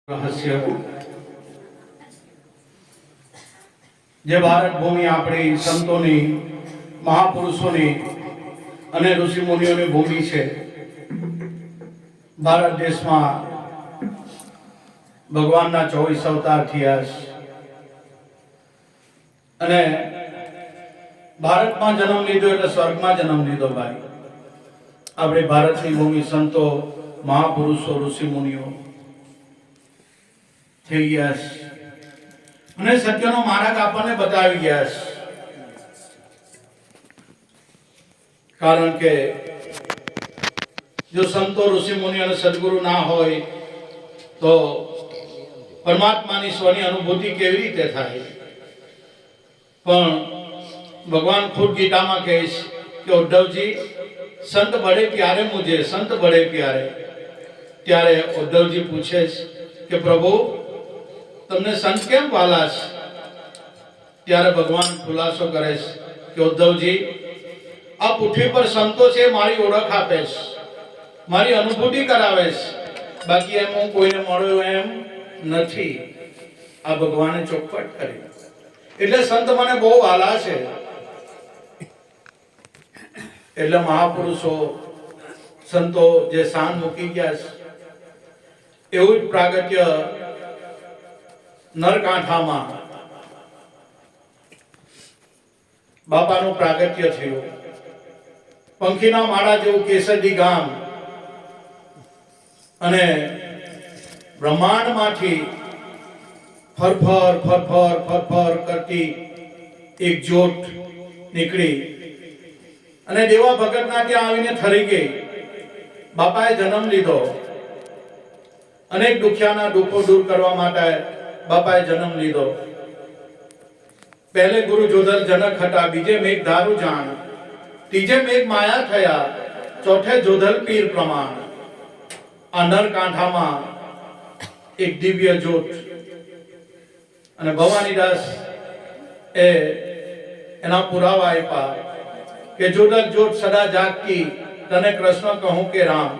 રહસ્ય જે ભારત ભૂમિ આપણી સંતોની, મહાપુરુષોની અને ઋષિ મુનિઓની ભૂમિ છે. ભારત દેશમાં ભગવાનના 24 અવતાર થયા છે અને ભારતમાં જન્મ લીધો એટલે સ્વર્ગમાં જન્મ લીધો. ભાઈ, આપણે ભારતની ભૂમિ સંતો, મહાપુરુષો, ઋષિ મુનિઓ થઈ ગયા છે અને સત્યનો માર્ગ આપણને બતાવી ગયા છે. કારણ કે જો સંતો, ઋષિ મુનિ અને સદગુરુ ના હોય તો પરમાત્માની સ્વની અનુભૂતિ કેવી રીતે થાય? પણ ભગવાન ખુદ ગીતામાં કહે છે કે ઉદ્ધવજી, સંત બડે પ્યારે મુझे, સંત બડે પ્યારે. ત્યારે ઉદ્ધવજી પૂછે છે કે પ્રભુ, તમને સંત કેમ વાલા છે? ત્યારે ભગવાન ખુલાસો કરે છે કે ઉદ્ધવજી, આ પૃથ્વી પર સંતો છે મારી ઓળખ આપે છે, મારી અનુભૂતિ કરાવે છે, બાકી એમ હું કોઈને મળ્યો એમ નથી. આ ભગવાને ચોખવટ કરી. એટલે સંત મને બહુ વાલા છે. એટલે મહાપુરુષો, સંતો જે શાન મૂકી ગયા છે, એવું જ પ્રાગટ્ય નરકાંઠામાં બાપાનું પ્રાગટ્ય થયું. પંખીના માળા જેવું કેસરડી ગામ અને બ્રહ્માંડમાંથી ફરફર ફરફર ફરફર કરતી એક જ્યોત નીકળી અને દેવા ભગતના ત્યાં આવીને ઠરી ગઈ. બાપાએ જન્મ લીધો. અનેક દુખિયાના દુઃખો દૂર કરવા માટે બાપાએ જન્મ લીધો. પહેલે ગુરુ જોધર જનક હતા, બીજે મેઘ ધારુ જાણ, ત્રીજે મેઘ માયા થયા, ચોથે જોધર પીર પ્રમાણ. આ નરકાંઠામાં એક દિવ્ય જ્યોત અને ભવાનીદાસ એ એના પુરાવા આપ્યા કે જોધર જ્યોત સદા જાગતી, તને કૃષ્ણ કહું કે રામ.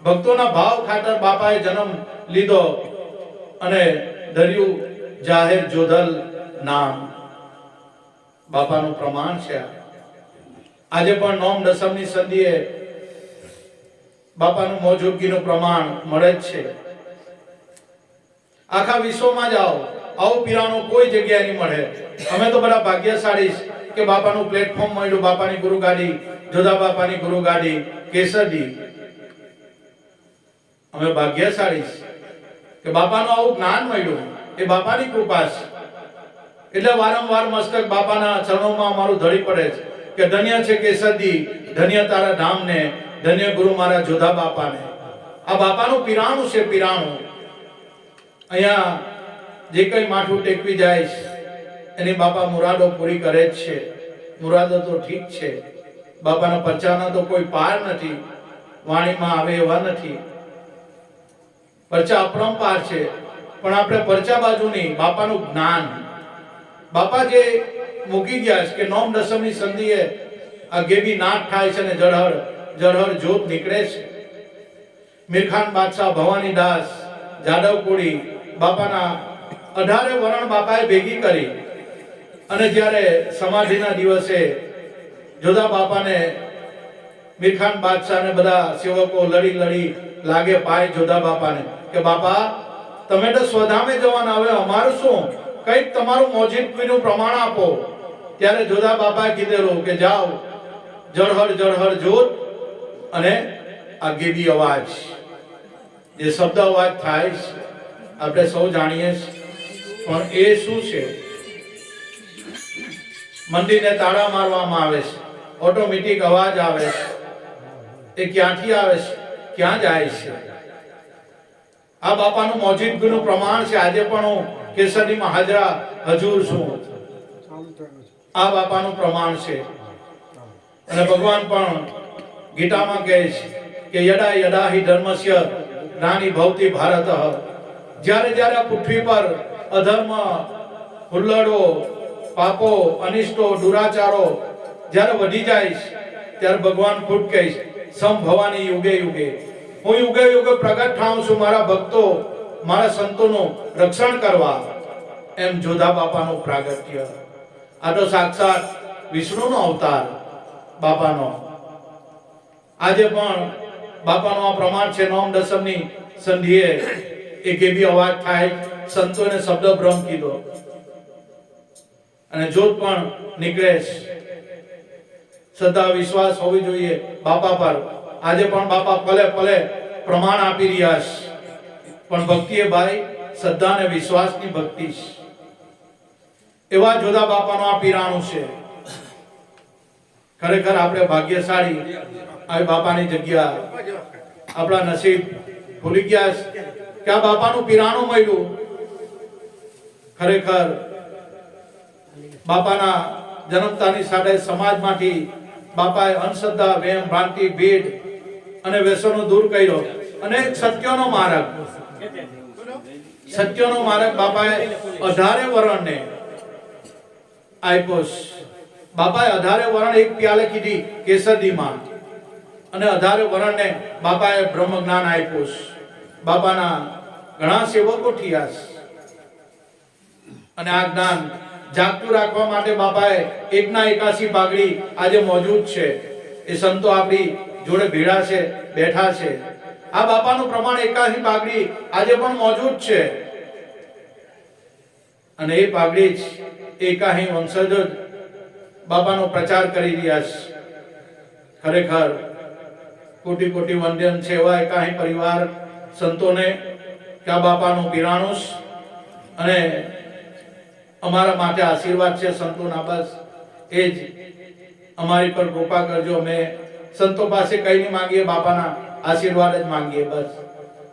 ભક્તોના ભાવ ખાતર બાપાએ જન્મ લીધો અને ધર્યું જાહેર જોધલ નામ. બાપાનું પ્રમાણ છે. આજે પણ નોમ દસમની સંધિએ બાપાનું મોજૂદગીનું પ્રમાણ મળે જ છે. આખા વિશ્વમાં જાઓ, આવું પીરાણું કોઈ જગ્યાએ નહીં મળે. અમે તો બધા ભાગ્યશાળી કે બાપાનું પ્લેટફોર્મ મળ્યું, બાપાની ગુરુ ગાડી, જોધા બાપાની ગુરુ ગાડી, કેસરડી. અમે ભાગ્યશાળી કે બાપાનું આવું જ્ઞાન મળ્યું. એ બાપાની કૃપા છે. એટલે વારંવાર મસ્તક બાપાના ચરણોમાં અમારું ધડી પડે છે કે ધન્ય છે કેસરડી, ધન્ય તારા ધામને, ધન્ય ગુરુ મારા જોધા બાપાને. આ બાપાનું પીરાણું છે, પીરાણું. અહીંયા જે કઈ માથું ટેકવી જાય છે એની બાપા મુરાદો પૂરી કરે જ છે. મુરાદો તો ઠીક છે, બાપાના પરચાના તો કોઈ પાર નથી, વાણીમાં આવે એવા નથી. પરચા અપરંપાર છે, પણ આપણે પરચા બાજુની બાપાનું જ્ઞાન. બાપા જે મૂકી ગયા છે કે નોમ દસમની સંધિએ આ ગેબી નાટ થાય છે અને જળહર જળહર જ્યોત નીકળે છે. મીરખાન બાદશાહ, ભવાનીદાસ, જાદવ કોળી, બાપાના 18 વરણ બાપાએ ભેગી કરી અને જ્યારે સમાધિના દિવસે જોધા બાપાને મીરખાન બાદશાહને બધા સેવકો લડી લડી લાગે પાય જોધા બાપાને કે બાપા, તમે તો સ્વધામે જવાના, હવે અમારું શું? કઈક તમારું મોજીદગીનું પ્રમાણ આપો. ત્યારે જોધા બાપાએ કીધેલું કે જાઓ, જળહર જળહર જોત અને આ ગેબી અવાજ, જે શબ્દ અવાજ થાય આપણે સૌ જાણીએ પણ એ શું છે? મંદિરને તાળા મારવામાં આવે છે, ઓટોમેટિક અવાજ આવે છે. એ ક્યાંથી આવે છે, ક્યાં જાય છે? આ બાપાનું મોજીદગીનું પ્રમાણ છે. આજે પણ હું કેસરીમાં હાજરા હજુર છું. આ બાપાનું પ્રમાણ છે. અને ભગવાન પણ ગીતામાં કહે છે કે યદા યદા હિ ધર્મસ્ય ગ્લાનિ ભવતિ ભારત. જ્યારે જ્યારે આ પૃથ્વી પર અધર્મ, હુલ્લડો, પાપો, અનિષ્ટો, દુરાચારો જ્યારે વધી જાય ત્યારે ભગવાન ખુદ કહે છે સંભવાની યુગે યુગે. હું યુગે યુગે પ્રગટ થાઉં છું. મારા ભક્તો મારા સંતોનું રક્ષણ કરવા, એમ જોધા બાપાનું પ્રાગટ્ય. આ તો સાક્ષાત વિષ્ણુનો અવતાર બાપાનો. આજે પણ બાપાનો આ પ્રમાણ છે. નોમ દસમની સંધિએ એક એવી અવાજ થાય, સંતોને શબ્દ બ્રહ્મ કીધો અને જ્યોત પણ નીકળે. શ્રદ્ધા વિશ્વાસ હોવી જોઈએ બાપા પર. આજે પણ બાપા પલે પલે પ્રમાણ આપી રહ્યા છે, પણ ભક્તિ એ ભાઈ શ્રદ્ધા અને વિશ્વાસની ભક્તિ છે. એવા જોધા બાપાનો આ પીરાણું છે. ખરેખર આપણે ભાગ્યશાળી આ બાપાની જગ્યા, આપણા નસીબ ભૂલી ગયા કે આ બાપાનું પીરાણું મળ્યું. ખરેખર બાપાના જન્મતાની સાથે સમાજમાંથી બાપાએ અંધશ્રદ્ધા, વહેમ, ભ્રાંતિ, ભેદ અને વ્યસનો દૂર કર્યો અને સત્યનો માર્ગ, સત્યનો માર્ગ બાપાએ 18 વરણને આપ્યો. બાપાએ 18 વરણ એક પ્યાલે કીધી કેસરદીમાં અને 18 વરણને બાપાએ બ્રહ્મ જ્ઞાન આપ્યું. બાપાના ઘણા સેવકો થયા અને આ જ્ઞાન જાગતું રાખવા માટે બાપાએ 1/81 પાઘડી આજે મોજૂદ છે. એ સંતો આપણી જોડે ભેળા છે, બેઠા છે. આ બાપાનું પ્રમાણ 81 પાઘડી આજે પણ મોજૂદ છે અને એ પાઘડી જ 81 વંશજ બાપાનો પ્રચાર કરી રહ્યા છે. ખરેખર કોટી કોટી વંદન છે એવા 81 પરિવાર સંતોને કે આ બાપાનું પીરાણું અને અમારા માટે આશીર્વાદ છે સંતોના. બસ એ જ અમારી પર કૃપા કરજો. અમે સંતો પાસે કઈ નહીં માંગીએ, બાપાના આશીર્વાદ જ માંગીએ. બસ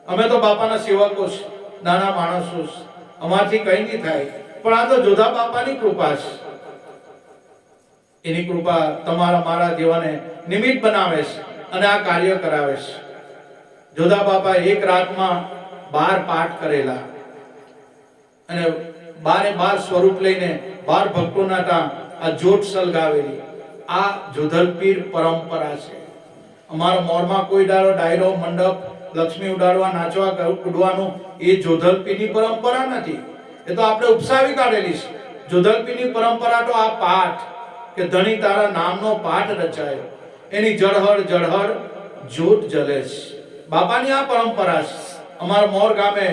અમે તો બાપાના સેવકો છે, નાના માણસો છે, અમારથી કઈ નહીં થાય. પણ આ તો જોધા બાપાની કૃપા છે. એની કૃપા તમારા મારા જેવાને નિમિત્ત બનાવે છે અને આ કાર્ય કરાવે છે. જોધા બાપા એક રાતમાં 12 પાઠ કરેલા અને 12 સ્વરૂપ લઈને 12 ભક્તોના ત્યાં આ જ્યોત સળગાવેલી. આ જોધલપીર પરંપરા છે. અમારા મોરમાં કોઈ ડાયરો, મંડપ, લક્ષ્મી ઉડાડવા, નાચવા, કૂદવાનું એ જોધલપીરની પરંપરા નથી. એ તો આપણે ઉપસાવી કાઢેલી છે. જોધલપીરની પરંપરા તો આ પાઠ કે ધણી તારા નામનો પાઠ રચાયો, એની જળહળ જળહળ જ્યોત જલે છે. બાપાની આ પરંપરા છે. અમારા મોર ગામે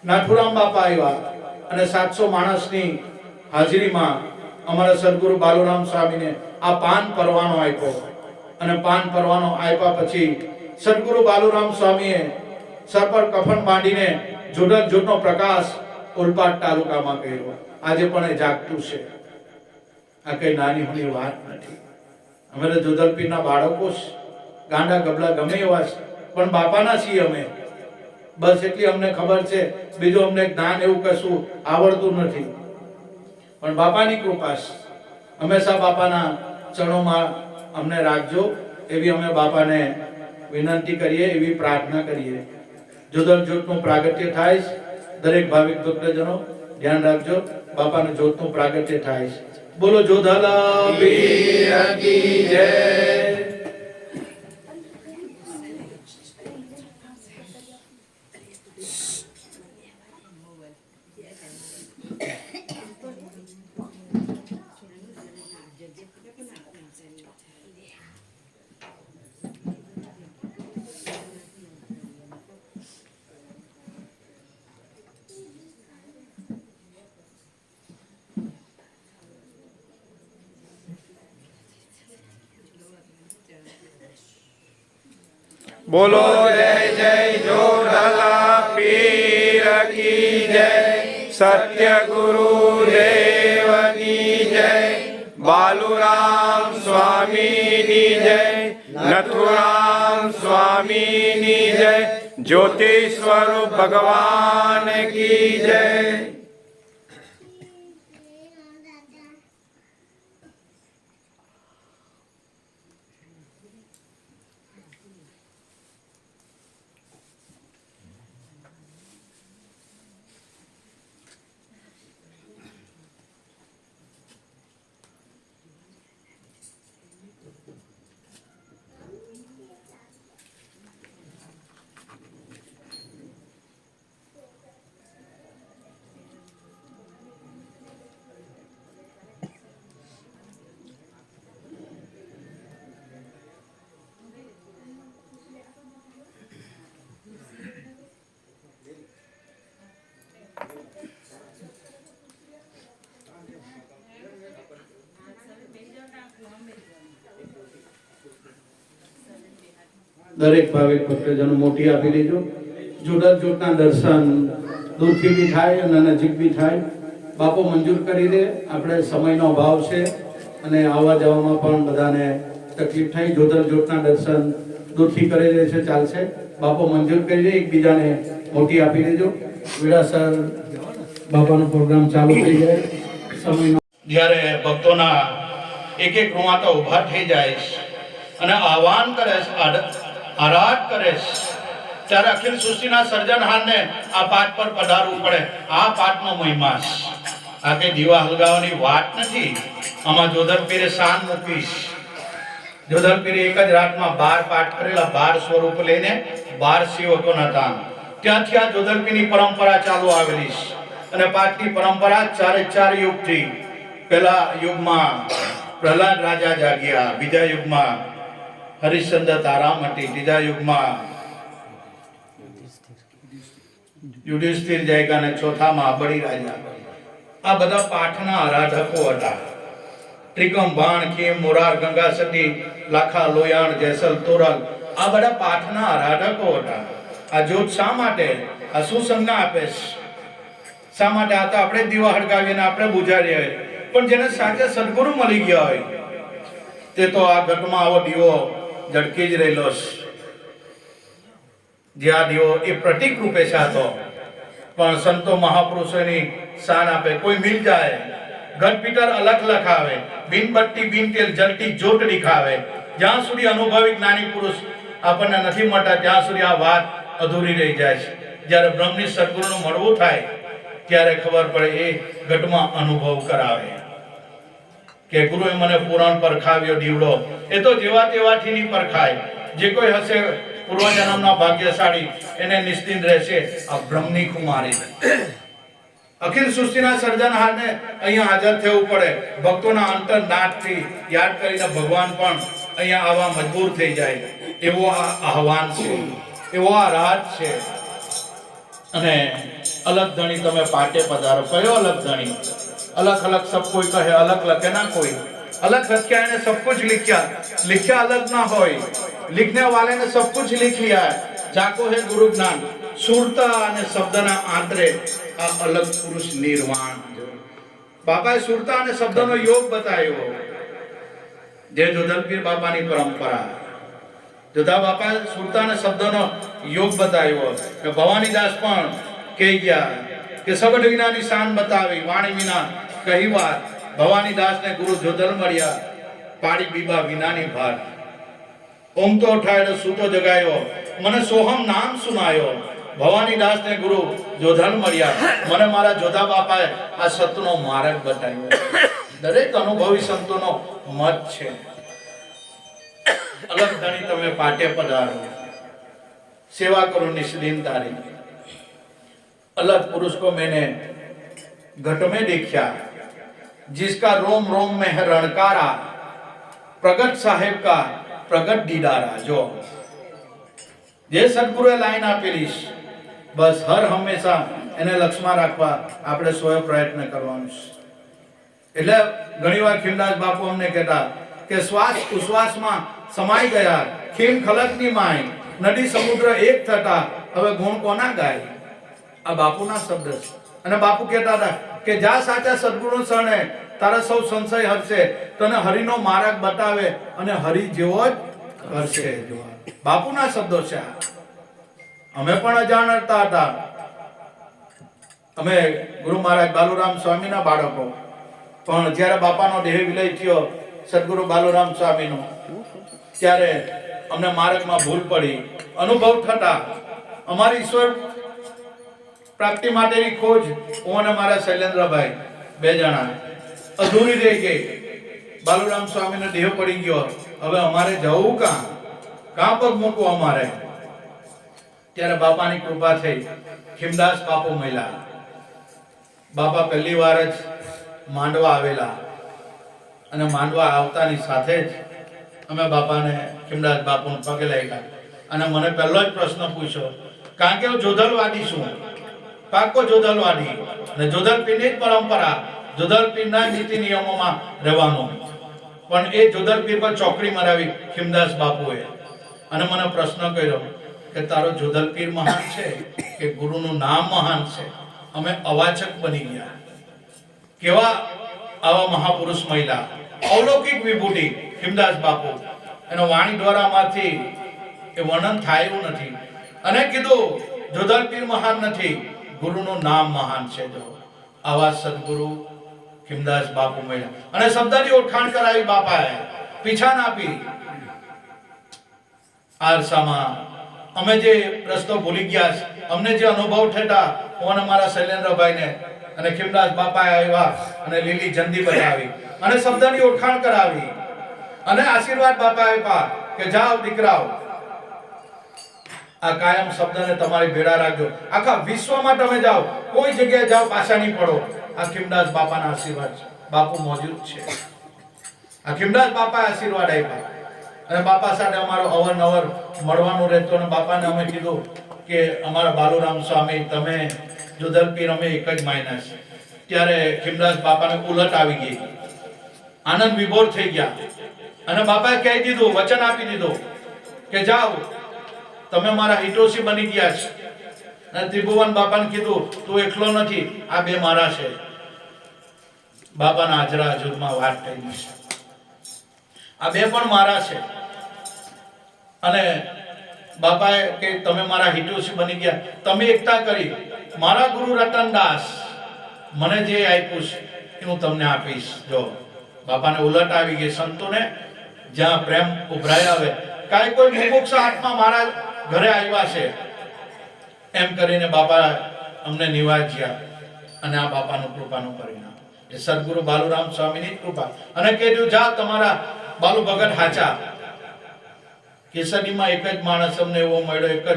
નાથુરામ બાપા આવ્યા અને 700 માણસની હાજરીમાં અમારા સદગુરુ બાલુરામ સ્વામીને આ પાન પરવાનો આપ્યો અને પાન પરવાનો આપ્યા પછી સદગુરુ બાલુરામ સ્વામીએ સર પર કફન બાંધીને જોતનો પ્રકાશ ઓલપાડ તાલુકામાં કર્યો. આજે પણ એ જાગતું છે. આ કઈ નાની મોટી વાત નથી. અમે તો જોધલપીરના બાળકો છે, ગાંડા ગબલા ગમે એવા છે, પણ બાપાના છીએ અમે. બસ એટલી અમને ખબર છે, બીજું અમને જ્ઞાન એવું કશું આવડતું નથી. પણ બાપાની કૃપા છે. હંમેશા બાપાના ચરણોમાં અમને રાખજો એવી અમે બાપાને વિનંતી કરીએ, એવી પ્રાર્થના કરીએ. જોધલ જ્યોતનું પ્રાગટ્ય થાય. દરેક ભાવિક ભક્તજનો ધ્યાન રાખજો, બાપાના જ્યોતનું પ્રાગટ્ય થાય. બોલો જોધલ પીર કી જય. બોલો જય જય જોધલા પીર કી જય. સત્ય ગુરુ દેવ કી જય. બાલુરામ સ્વામીની જય. નથુરામ સ્વામીની જય. જ્યોતિ સ્વરૂપ ભગવાન કી જય. દરેક ભાવિક ભક્તજનો મોટી આપી દેજો. જોડર જોતના દર્શન દૂરથી બી થાય અને નજીક બી થાય. બાપો મંજૂર કરી દે. આપણે સમયનો અભાવ છે અને આવવા જવામાં પણ બધાને તકલીફ થાય. જોડર જોતના દર્શન દૂરથી કરી દે છે ચાલશે. બાપો મંજૂર કરી દે. એકબીજાને મોટી આપી દેજો. વેળાસર બાપાનો પ્રોગ્રામ ચાલુ થઈ જાય. સમયનો જ્યારે ભક્તોના એક એક રૂવાટા ઊભા થઈ જાય અને આહવાન કરે છે, આરાધ કરે છે, ત્યારે અખિલ સૃષ્ટિના સર્જનહારને આ પાઠ પર પધારવું પડે. આ પાઠનો મહિમા છે. આ કઈ દીવા હલગાવવાની વાત નથી. આમાં જોધર પીરે શાન મૂકીશ. જોધર પીરે એક જ રાતમાં 12 પાઠ કરેલા. 12 સ્વરૂપ લઈને 12 સેવકોના હતા. ત્યાંથી આ જોધર પીરની પરંપરા ચાલુ આવેલી છે. અને પાઠની પરંપરા 4 યુગથી. પહેલા યુગમાં પ્રહલાદ રાજા જાગ્યા, બીજા યુગમાં હરિશ્ચંદ્ર તારામટી, ત્રીજા યુગમાં યુધિષ્ઠિર જાગ્યા અને ચોથામાં બળી રાજા. આ બધા પાઠના આરાધકો હતા. ત્રિકમ, બાણ, ખેમ, મોરાર, ગંગા સતી, લાખા, લોયાણ, જેસલ, તોરલ આ બધા પાઠના આરાધકો હતા. આ જોત શા માટે આ સુસંજ્ઞા આપે છે? શા માટે? આ તો આપણે દીવા હળગાવીને આપણે બુજાડીએ, પણ જેને સાચા સદગુરુ મળી ગયા હોય તે તો આ ઘટમાં આવો દીવો ઝડકી જ રહેલો છે. જે આ દીવો એ પ્રતીક રૂપે છે. આ તો પણ સંતો મહાપુરુષોની શાન આપે. કોઈ મિલ જાય, ઘટ પીટર અલગ લખાવે, બિન બત્તી બિન તેલ જલતી જોત દિખાવે. જ્યાં સુધી અનુભવી જ્ઞાની પુરુષ આપણને નથી મળતા ત્યાં સુધી આ વાત અધૂરી રહી જાય છે. જ્યારે બ્રહ્મની સદગુરુનું મળવું થાય ત્યારે ખબર પડે. એ ઘટમાં અનુભવ કરાવે કે ગુરુએ મને પુરાણ પરખાવ્યો દીવડો. એ તો જેવા તેવાથી નહીં પરખાય. જે કોઈ હશે પૂર્વજન્મના ભાગ્યશાળી એને નિશ્ચિંત રહેશે. આ બ્રહ્મની કુમારી અખિલ સૃષ્ટિના સર્જનહારને અહીંયા હાજર થવું પડે. ભક્તોના અંતરનાથથી યાદ કરીને ભગવાન પણ અહીંયા આવવા મજબૂર થઈ જાય. એવો આ આહવાન છે, એવો આ રાત છે. અને અલગ ધણી તમે પાટે પધારો. કયો અલગ ધણી? अलग अलग सब कोई कहे, अलग लखे ना कोई. अलग रखा है, सब कुछ लिखा. लिखा अलग ना होय. लिखने वाले ने सब कुछ लिख लिया है. जाको है गुरु ज्ञान. सुरता અને શબ્દના આંતરે આ અલગ પુરુષ નિર્વાણ. બાપાએ સુરતા અને શબ્દનો યોગ બતાવ્યો. જે જોધલપીર બાપાની પરંપરા. જોધા બાપાએ સુરતા અને શબ્દનો યોગ બતાવ્યો. કે ભવાનીદાસ પણ કહી ગયા કે શબ્દ વિનાની શાન બતાવી, વાણી વિના કહી વાત. ભવાનીદાસ ને ગુરુ જોધલ મળ્યા, પાડી બીબા વિનાની ભાત. ઓમ તો ઉઠાયો, સૂતો જગાયો, મને સોહમ નામ સુનાયો. ભવાનીદાસ ને ગુરુ જોધલ મળ્યા, મને મારા જોધા બાપાએ આ સતનો માર્ગ બતાવ્યો. દરેક અનુભવી સંતોનો મત છે. અલગ ધણી તમે પાટે પધારો, સેવા કરો નિષ્દિન તારી. अलग पुरुष को मैंने घट में देखा, जिसका रोम रोम में है रणकारा. प्रगट साहेब का प्रगट दीदारा. जो જે સદગુરુએ લાઈન આપેલી બસ હર હંમેશા એને લક્ષમાં રાખવા આપણે સૌએ પ્રયત્ન કરવાનો છે. એટલે ઘણીવાર ખીમદાસ બાપુ અમને કહેતા કે શ્વાસ ઉશ્વાસમાં સમાઈ ગયા, ખીમ ખલકની માય, નદી સમુદ્ર એક થતા, હવે ગુણ કોના ગાય. આ બાપુના શબ્દ છે. અને બાપુ કહેતા હતા કે જા સાચા સદગુરુ શરણે, તારા સૌ સંશય હરશે, તને હરિનો માર્ગ બતાવે અને હરિ જેવો જ કરશે. બાપુના શબ્દો છે. અમે પણ અજાણતા હતા. અમે ગુરુ મહારાજ બાલુરામ સ્વામીના બાળકો, પણ જ્યારે બાપાનો દેહ વિલય થયો સદગુરુ બાલુરામ સ્વામીનો, ત્યારે અમને માર્ગમાં ભૂલ પડી. અનુભવ થતા અમારી ઈશ્વર પ્રાપ્તિ માટેની ખોજ હું અને મારા શૈલેન્દ્રભાઈ બે જણા અધૂરી રહી ગઈ. બાલુરામ સ્વામીનો દેહ પડી ગયો. હવે અમારે જવું કાં પગ મૂકવું અમારે? ત્યારે બાપાની કૃપા થઈ. ખીમદાસ બાપુ મળ્યા. બાપા પહેલી વાર જ માંડવા આવેલા અને માંડવા આવતાની સાથે જ અમે બાપાને ખીમદાસ બાપુને પગે લાગ્યા. અને મને પહેલો જ પ્રશ્ન પૂછ્યો, કારણ કે હું જોધલવાદી છું, પાકો જોધલવાદી, અને જોધલપીરની જ પરંપરા, જોધલપીરના નીતિ નિયમોમાં રહેવાનું. પણ એ જોધલપીર પર ચોકડી મરાવી ખીમદાસ બાપુએ. અને મને પ્રશ્ન કર્યો કે તારો જોધલ પીર મહાન છે કે ગુરુનું નામ મહાન છે? અમે અવાચક બની ગયા. કેવા આવા મહાપુરુષ મહિલા, અલૌકિક વિભૂતિ ખીમદાસ બાપુ, એનો વાણી દ્વારામાંથી એ વર્ણન થાય એવું નથી. અને કીધું જોધલ પીર મહાન નથી, ગુરુનું નામ મહાન છે. જો આવા સદગુરુ ખીમદાસ બાપુ મળ્યા અને શબ્દની ઓળખાણ કરાવી બાપાએ, પીછા ના આપી. આરસામાં અમે જે રસ્તો ભૂલી ગયા, અમને જે અનુભવ થતા, હું અને મારા શૈલેન્દ્રભાઈને અને ખીમદાસ બાપાએ આવ્યા અને લીલી જંદી બતાવી અને શબ્દની ઓળખાણ કરાવી અને આશીર્વાદ બાપાએ આપ્યા કે જાઓ દીકરાઓ, આ કાયમ શબ્દને તમારી ભેળા રાખજો. આખા વિશ્વમાં તમે જાઓ, કોઈ જગ્યાએ જાઓ, પાછા નહીં પડો. આ ખીમદાસ બાપાના આશીર્વાદ છે. બાપુ મોજૂદ છે. આ ખીમદાસ બાપાએ આશીર્વાદ આપ્યા અને બાપા સાથે અમારો અવારનવાર મળવાનું રહેતું. અને બાપાને અમે કીધું કે અમારા બાલુરામ સ્વામી, તમે જોધલ પીર, અમે એક જ માયના છે. ત્યારે ખીમદાસ બાપાને ઉલટ આવી ગઈ, આનંદ વિભોર થઈ ગયા અને બાપાએ કહી દીધું, વચન આપી દીધું કે જાઓ, તમે મારા હિતોષી બની ગયા છે. અને ત્રિભુવન બાપાને કીધું, તું એકલો નથી, આ બે મારા છે. બાપાના હાજરા હજુરમાં વાત થઈ છે, આ બે પણ મારા છે. અને બાપાએ કે તમે મારા હિતોષી બની ગયા, તમે એકતા કરી. મારા ગુરુ રતનદાસ મને જે આપ્યું છે એ હું તમને આપીશ. જો બાપાને ઉલટ આવી ગઈ. સંતોને જ્યાં પ્રેમ ઉભરાઈ આવે, કાંઈ કોઈ મુમુક્ષ આત્મા મારા ઘરે આવ્યા છે એમ કરીને બાપા અમને નિવાજ્યા. અને આ બાપાનું કૃપાનું પરિણામ એ સદગુરુ બાલુરામ સ્વામીની કૃપા. અને કીધું, જા તમારા બાલુ ભગત હાચા. કેસરીમાં એક જ માણસ અમને એવો મળ્યો, એક જ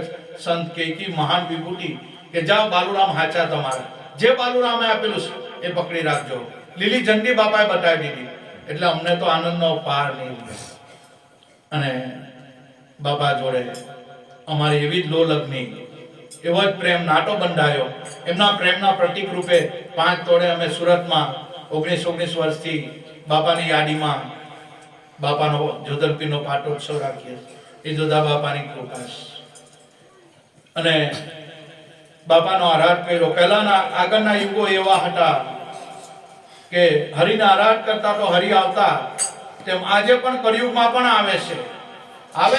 સંત કે મહાન વિભૂતિ, કે જાઓ બાલુરામ હાચા તમારા. જે બાલુરામે આપેલું છે એ પકડી રાખજો. લીલી ઝંડી બાપાએ બતાવી દીધી. એટલે અમને તો આનંદનો પાર નહીં. અને બાપા જોડે અમારી એવી જ લો લગ્ની, એવો જ પ્રેમ નાટો બંધાયો. એમના પ્રેમના પ્રતીક રૂપે 5 તોડે અમે સુરતમાં 19 વર્ષથી બાપાની યાદીમાં બાપાનો જોધલ પીરનો પાટોત્સવ રાખીએ. એ જોધા બાપાની કૃપા છે. અને બાપાનો આરાધ કર્યો. પહેલાના આગળના યુગો એવા હતા કે હરિને આરાધ કરતા તો હરિ આવતા, તેમ આજે પણ કળિયુગમાં પણ આવે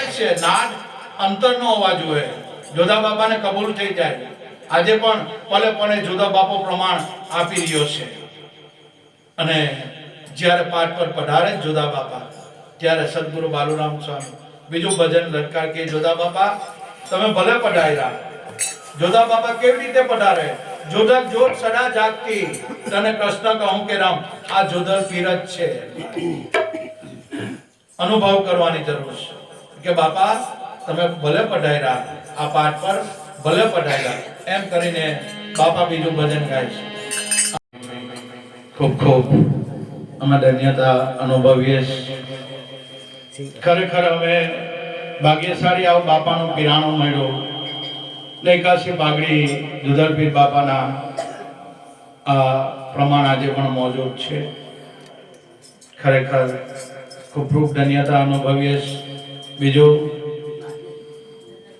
છે. નાદ અંતરનો હોવા જોઈએ. જોધા બાપાને કબૂલ થઈ જાય. આજે પણ પલે પલે જોધા બાપો પ્રમાણ આપી રહ્યો છે. અને જ્યારે પાઠ પર પધારે જોધા બાપા, ત્યારે સદગુરુ બાલુરામ સ્વામી બીજું ભજન લટકાર કે, જોધા બાપા તમે ભલે પધાર્યા. જોધા બાપા કેવી રીતે પધારે? જોધલ જોત સદા જાગતી, તને કૃષ્ણ કહું કે રામ, આ જોધલ પીર જ છે. અનુભવ કરવાની જરૂર છે કે બાપા તમે ભલે પધાર્યા, આ પાઠ પર ભલે પધાર્યા, એમ કરીને બાપા બીજું ભજન ગાય છે. ખૂબ ખૂબ અમે ધન્યતા અનુભવીએ. ખરેખર અમે ભાગ્યશાળી આવું બાપાનું પીરાણું મળ્યું. એકાશી પાઘડી જોધલ પીર બાપાના આ પ્રમાણ આજે પણ મોજૂદ છે. ખરેખર ખૂબ ખૂબ ધન્યતા અનુભવીએ. બીજું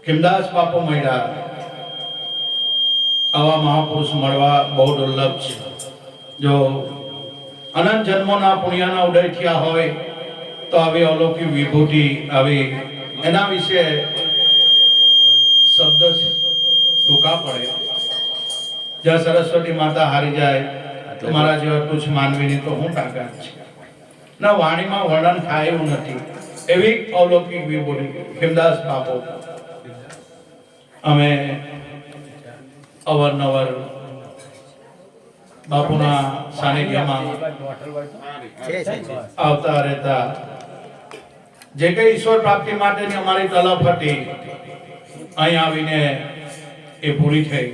ખીમદાસ બાપુ મળ્યા. આવા મહાપુરુષ મળવા બહુ દુર્લભ છે. જો અનંત જન્મોના પુણ્યના ઉદય થયા હોય તો આવી અલૌકિક વિભૂતિ આવી, એના વિશે શબ્દ ટૂંકા પડે. જ્યાં સરસ્વતી માતા હારી જાય તો મારા જેવા તુચ્છ માનવીની તો હું તાકાત છે ના, વાણીમાં વર્ણન થાય એવું નથી. એવી અલૌકિક વિભૂતિ ખીમદાસ બાપુ. અમે અવારનવાર બાપુના સાનિધ્યમાં આવતા રહેતા. જે કઈ ઈશ્વર પ્રાપ્તિ માટેની અમારી તલબ હતી, અહીં આવીને એ પૂરી થઈ.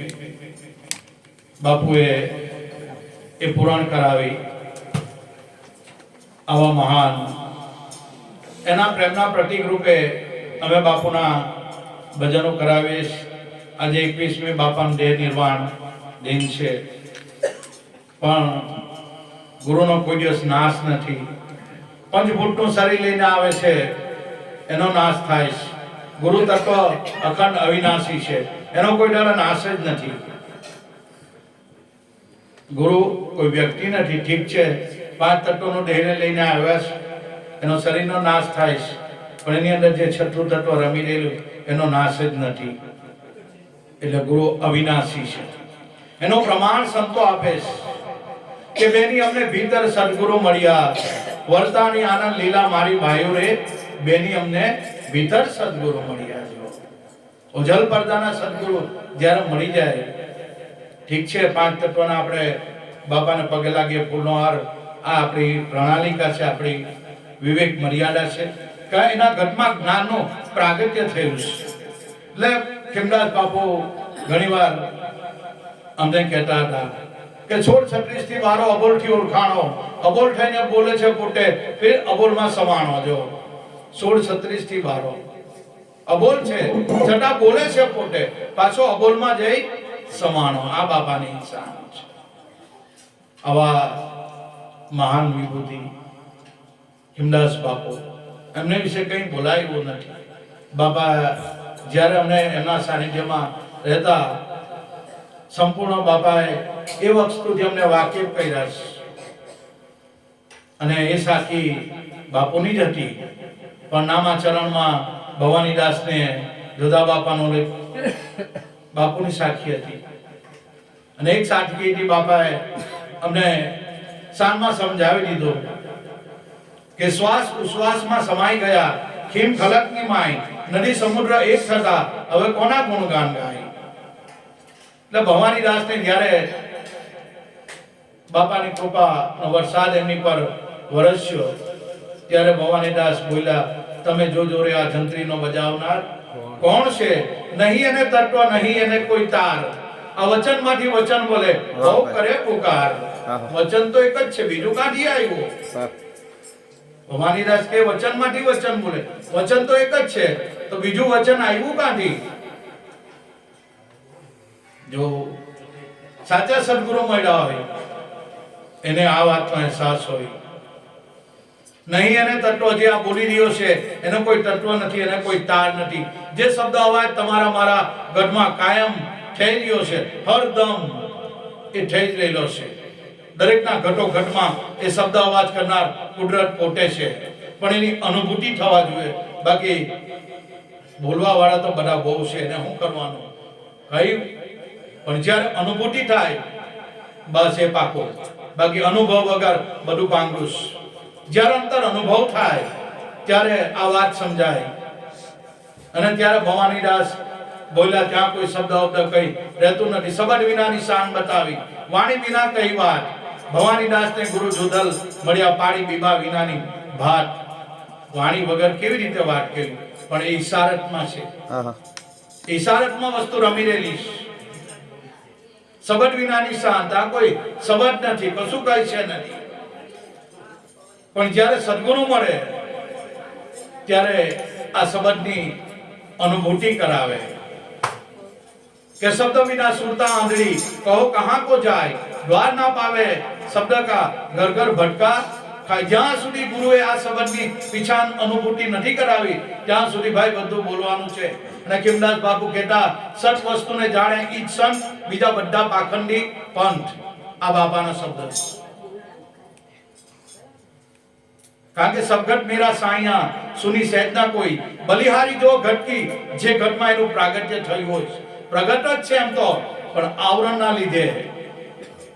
બાપુએ એ પૂરણ કરાવી. આવા મહાન એના પ્રેમના પ્રતીક રૂપે અમે બાપુના ભજનો કરાવીએ. આજે 21મી બાપાનું દેહ નિર્વાણ દિન છે, પણ ગુરુનો કોઈ દિવસ નાશ નથી. પંચભૂતનું શરીર લઈને આવે છે, એનો નાશ થાય છે. ગુરુ તત્વ અખંડ અવિનાશી છે, એનો કોઈ દાડો નાશ જ નથી. ગુરુ કોઈ વ્યક્તિ નથી. ઠીક છે, 5 તત્વનો દેહને લઈને આવ્યા છે, એનો શરીરનો નાશ થાય છે, પણ એની અંદર જે છઠ્ઠું તત્વ રમી રહેલું એનો નાશ જ નથી. એટલે ગુરુ અવિનાશી છે. એનો પ્રમાણ સંતો આપે છે કે બેની અમને ભીતર સદગુરુ મળ્યા, વર્તાની આનંદ લીલા મારી ભાઈઓ રે, બેની અમને ભીતર સદગુરુ મળ્યા. ઓજલ પડદાના સદગુરુ જ્યારે મળી જાય, ઠીક છે, 5 તત્વના આપણે બાપાને પગે લાગીએ, ફૂલનો હાર, આ આપણી પ્રણાલિકા છે, આપણી વિવેક મર્યાદા છે કે એના ઘટમાં જ્ઞાનનું પ્રાગટ્ય થયું છે. એટલે ખીમદાસ બાપુ ઘણીવાર અમને કહેતા હતા કે 16-36 થી વારો અબોલથી ઓળખાણો, અબોલ થઈને બોલે છે પોતે, ફિર અબોલમાં સમાણો. જો 16-36 થી વારો અબોલ છે, છતાં બોલે છે પોતે, પાછો અબોલમાં જઈ સમાણો. આ બાપાની ઈચ્છા છે. આવા મહાન વિભૂતિ ખીમદાસ બાપુ, એમને વિશે કંઈ બોલાયું નથી. બાપા જ્યારે અમને એમના સાનિધ્યમાં રહેતા, સંપૂર્ણ બાપાએ એ વસ્તુથી અમને વાકેફ કર્યા છે, અને એ સાખી બાપુની જ હતી. પણ નામા ચરણમાં ભવાનીદાસને જોધા બાપાનો બાપુની સાખી હતી. અને એક સાખી હતી, બાપાએ અમને સાનમાં સમજાવી દીધો કે શ્વાસ ઉશ્વાસમાં સમાઈ ગયા, ખીમ ખલકની માય, નદી સમુદ્ર એક થતા, હવે કોના ગુણગાન ગાય. એટલે ભવાનીદાસને જ્યારે બાપાની કૃપાનો વરસાદ એમની પર વરસ્યો, ત્યારે ભવાનીદાસ બોલ્યા, તમે જોજો રે આ જંત્રીનો બજાવનાર કોણ છે, નહીં એને તત્વ, નહીં એને કોઈ તાર. આ વચનમાંથી વચન બોલે, બહુ કરે પુકાર. વચન તો એક જ છે, બીજું કાંથી આવ્યું? ભવાનીદાસ કે વચનમાંથી વચન બોલે, વચન તો એક જ છે, તો બીજું વચન આવ્યું કાંથી? જો સાચા સદગુરુ મળ્યા હોય એને આ વાતનો અહેસાસ હોય. નહીં એને તત્વ, જે આ બોલી રહ્યો છે એનો કોઈ તત્વ નથી, એને કોઈ તાર નથી. જે શબ્દ અવાજ તમારા મારા ગઢમાં કાયમ થઈ રહ્યો છે, હરદમ એ થઈ જ રહેલો છે. દરેકના ઘટો ઘટમાં એ શબ્દ અવાજ કરનાર કુદરત પોતે છે, પણ એની અનુભૂતિ થવા જોઈએ. બાકી બોલવા વાળા તો બધા બહુ છે, એને શું કરવાનું? કઈ પણ જ્યારે અનુભૂતિ થાય બસ એ પાકો. બાકી અનુભવ વગર બધું પાંગળું. જ્યારે અંતર અનુભવ થાય ત્યારે આ વાત સમજાય. અને ત્યારે ભવાનીદાસ બોલ્યા, ત્યાં કોઈ શબ્દ અબદ કઈ રહેતું નથી. શબ્દ વિનાની શાન બતાવી, વાણી વિના કઈ વાત. ભવાનીદાસને ગુરુ જોધલ મળ્યા, પાડી બીબા વિનાની ભાત. વાણી વગર કેવી રીતે વાત કરી? પણ એ ઈશારતમાં છે. ઈશારતમાં વસ્તુ રમી રહેલી છે. શબ્દ વિનાની શાંત, આ કોઈ શબ્દ નથી, કશું કઈ છે નથી. પણ જ્યારે સદગુરુ મળે ત્યારે આ શબ્દની અનુભૂતિ કરાવે કે શબ્દ વિના સુરતા આંધળી, કહો કહાં કો જાય, દ્વાર ના પાવે શબ્દ કા, ઘર ઘર ભટકા ખાય. જ્યાં સુધી ગુરુએ આ શબ્દની પીછાન અનુભૂતિ નથી કરાવી, ત્યાં સુધી ભાઈ બધું બોલવાનું છે. અને ખીમદાસ બાપુ કહેતા, સત વસ્તુને જાણે ઈજ સંત, બીજા બધા પાખંડી પંથ. આ બાપાના શબ્દ. કારણ કે સબઘટ મેરા સાયા સુની સહેજના કોઈ, બલિહારી જો ઘટકી, જે ઘટમાં એનું પ્રાગટ્ય થયું હોય, પ્રગટ જ છે એમ તો, પણ આવરણના લીધે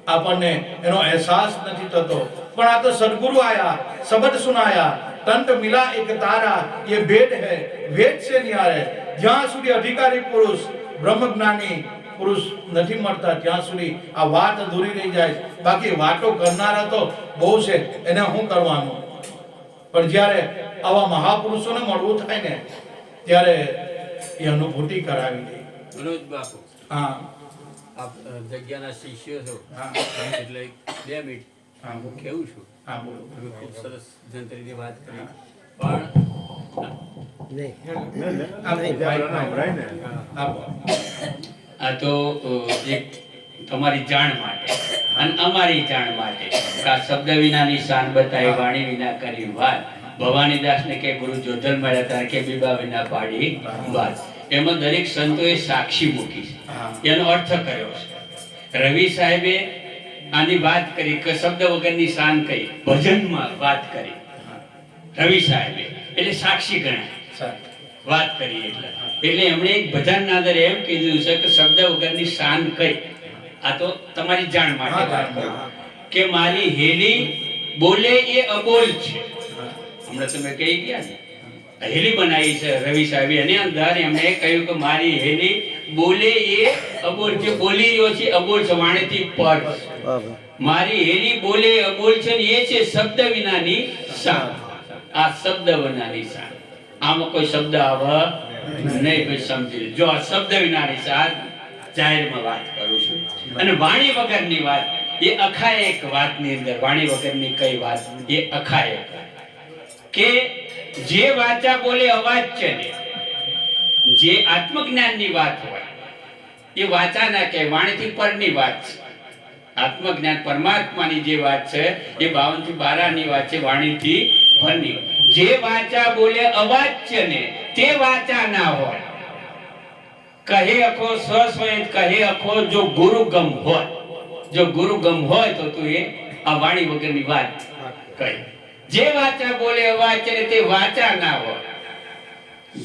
આપણને એનો અહેસાસ નથી થતો. પણ આ તો સદગુરુ આયા, શબ્દ સુનાયા, તંત મિલા એક તારા, ये भेद है, वेद से न्यारे. જ્યાં સુધી અધિકારી પુરુષ, બ્રહ્મજ્ઞાની પુરુષ નથી મળતા, ત્યાં સુધી આ વાત અધૂરી રહી જાય. બાકી વાતો કરનારા તો બહુ છે, એને શું કરવાનું? પણ જ્યારે આવા મહાપુરુષોને મળવું થાય ને, ત્યારે એ અનુભૂતિ કરાવી દે. મનોજ બાપુ, હા, આપ જગ્યાના શિષ્યો છો, હા, એટલે 2 મિનિટ હા, હું કહેવું છું. હા, બોલો. તમે ખૂબ સરસ જંત્રીની વાત કરી, પણ આ તો એક તમારી જાણ માટે અને અમારી જાણ માટે આ શબ્દ વિનાની શાન બતાવી, વાણી વિના કરી વાત. ભવાનીદાસને કે ગુરુ જોધલ મળ્યા ત્યારે કે બીબા વિના પાડી વાત. એમાં દરેક સંતોએ સાક્ષી મૂકી છે, એનો અર્થ કર્યો છે. રવિ સાહેબે આની વાત કરી કે શબ્દ વગરની શાન કહી, ભજનમાં વાત કરી રવિ સાહેબે, એટલે સાક્ષી ગણાય વાત કરી. એટલે એમણે એક ભજનના અંદર એમ કીધું છે કે શબ્દ વગરની શાન કહી. આ તો તમારી જાણ માટે વાત કરું કે મારી હેલી બોલે એ અબોલ છે. હમણાં તમે કહી ગયા ને, હેલી બનાવી છે રવિ સાહેબે, એની અંદર એમણે કહ્યું કે મારી હેલી બોલે એ અબોલ છે. બોલી રહ્યો છે અબોલ છે, વાણીથી પર. મારી હેલી બોલે અબોલ છે ને એ છે શબ્દ વિનાની શાન. આ શબ્દ વિનાની શાન. આમાં કોઈ શબ્દ આવે નહીં, કોઈ સમજી લે. જો આ શબ્દ વિનાની શાન જાહેરમાં વાત કરું છું. અને વાણી વગરની વાત એ અખાયક વાતની અંદર, વાણી વગરની કઈ વાત એ અખાયક કે જે વાચા બોલે અવાચ્ય ને, જે આત્મજ્ઞાનની વાત હોય એ વાચા ના કહે, વાણીથી પરની વાત છે. આત્મજ્ઞાન પરમાત્માની જે વાત છે એ 52 થી 12 ની વાત છે, વાણીથી પરની. જે વાચા બોલે અવાચ્ય ને તે વાચા ના હોય. કહે અખો સ્વસ્વયં કહે અખો જો ગુરુગમ હોય. જો ગુરુગમ હોય તો તું એ આ વાણી વગરની વાત કહી. જે વાચા બોલે અવાચ્ય ને તે વાચા ના હોય.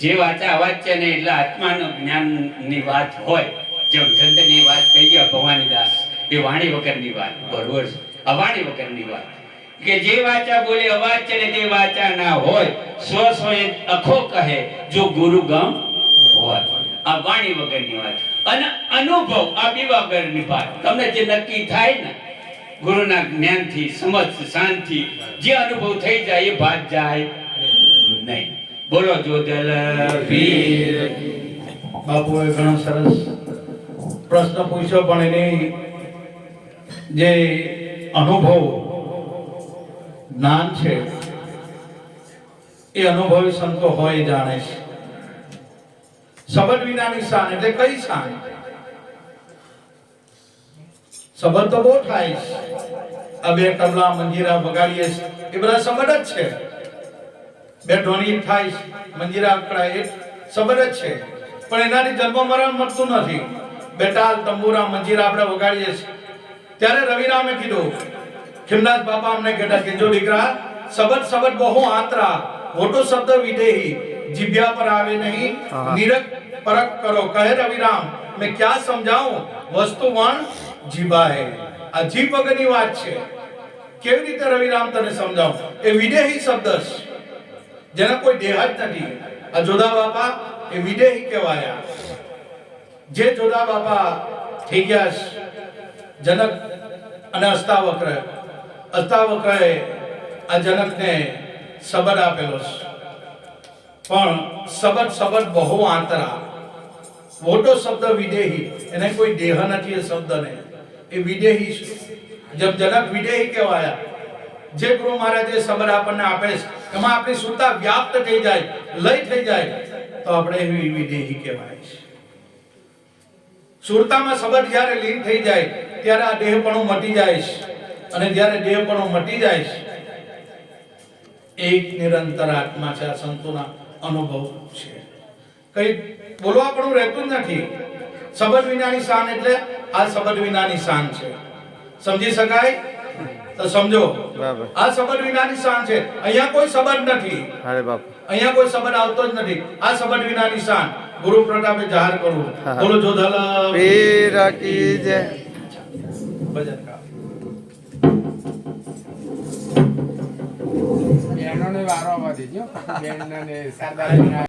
જે વાચા અવાચ્ય ને એટલે આત્માનું જ્ઞાનની વાત હોય, જેમ ધંધની વાત કહી ગયા ભવાનીદાસ, એ વાણી વગરની વાત બરોબર છે. આ વાણી વગરની વાત કે જે વાચા બોલે અવાચ્ય ને તે વાચા ના હોય. સ્વસ્વયં અખો કહે જો ગુરુગમ હોય. આ વાણી વગરની વાત. અને અનુભવ આ બે વગરની વાત. તમને જે નક્કી થાય ને ગુરુના જ્ઞાનથી, સમજ શાંતિ જે અનુભવ થઈ જાય એ ભાત જાય નહીં. બોલો જોધલ પીર. બાપુએ ઘણો સરસ પ્રશ્ન પૂછ્યો, પણ એની જે અનુભવ જ્ઞાન છે એ અનુભવી સંતો હોય જાણે છે. શબ્દ વિનાની શાન એટલે કઈ શાન? શબ્દ તો બહુ થાય છે. આ બે તબલા મંજીરા વગાડીએ એ બધા શબ્દ જ છે. બે ધ્વનિ થાય, મંજીરા અકળાય, એ શબ્દ જ છે. પણ એનાથી જન્મ મરણ મળતું નથી. બે તાલ તંબુરા મંજીરા આપણે વગાડીએ છીએ. ત્યારે રવિરામે કીધું, ખીમનાથ બાપા અમને કહેતા કે જો દીકરા શબ્દ બહુ આંતરા, મોટો શબ્દ વિદેહી, જીભ્યા પર આવે નહીં, નિરખ પરખ કરો. કહે રવિરામ मैं क्या समझाऊं, वस्तु वण जीभा है. આ જીભ વગરની વાત છે. કેવી રીતે રવિરામ તને સમજાવું? એ વિદેહી શબ્દ છે, જેને કોઈ દેહ જ નથી. આ જોધા બાપા એ વિદેહી કહેવાયા. જે જોધા બાપા થઈ ગયા જનક અને અષ્ટાવક્ર. અષ્ટાવક્રએ આ જનકને શબ્દ આપેલો છે, પણ શબ્દ બહુ આંતરા, મોટો શબ્દ વિદેહી. એને કોઈ દેહ નથી એ શબ્દને, એ વિદેહી છે. જબ જનક વિદેહી કહેવાયા. જે ગુરુ મહારાજ એ શબ્દ આપણને આપે છે એમાં આપણી સુરતા વ્યાપ્ત થઈ જાય, લય થઈ જાય, તો આપણે એવી વિદેહી કહેવાય છે. સુરતામાં શબ્દ જ્યારે લીન થઈ જાય ત્યારે આ દેહપણું મટી જાય છે. અને જ્યારે દેહપણું મટી જાય છે, એક નિરંતર આત્મા છે. આ સંતોના અનુભવ છે. કઈ બોલવાપણું રહેતું જ નથી. શબ્દ વિનાની શાન એટલે આ શબ્દ વિનાની શાન છે. સમજી શકાય તો સમજો. આ શબ્દ વિનાની શાન છે. અહીંયા કોઈ શબ્દ નથી. અહીંયા કોઈ શબ્દ આવતો જ નથી. આ શબ્દ વિનાની શાન ગુરુ પ્રતાપે જાહેર કરું. બોલો જોધલ પીર કી જય. ભજન કા બેનોને વારો આવવા દેજો. બેનને સાદા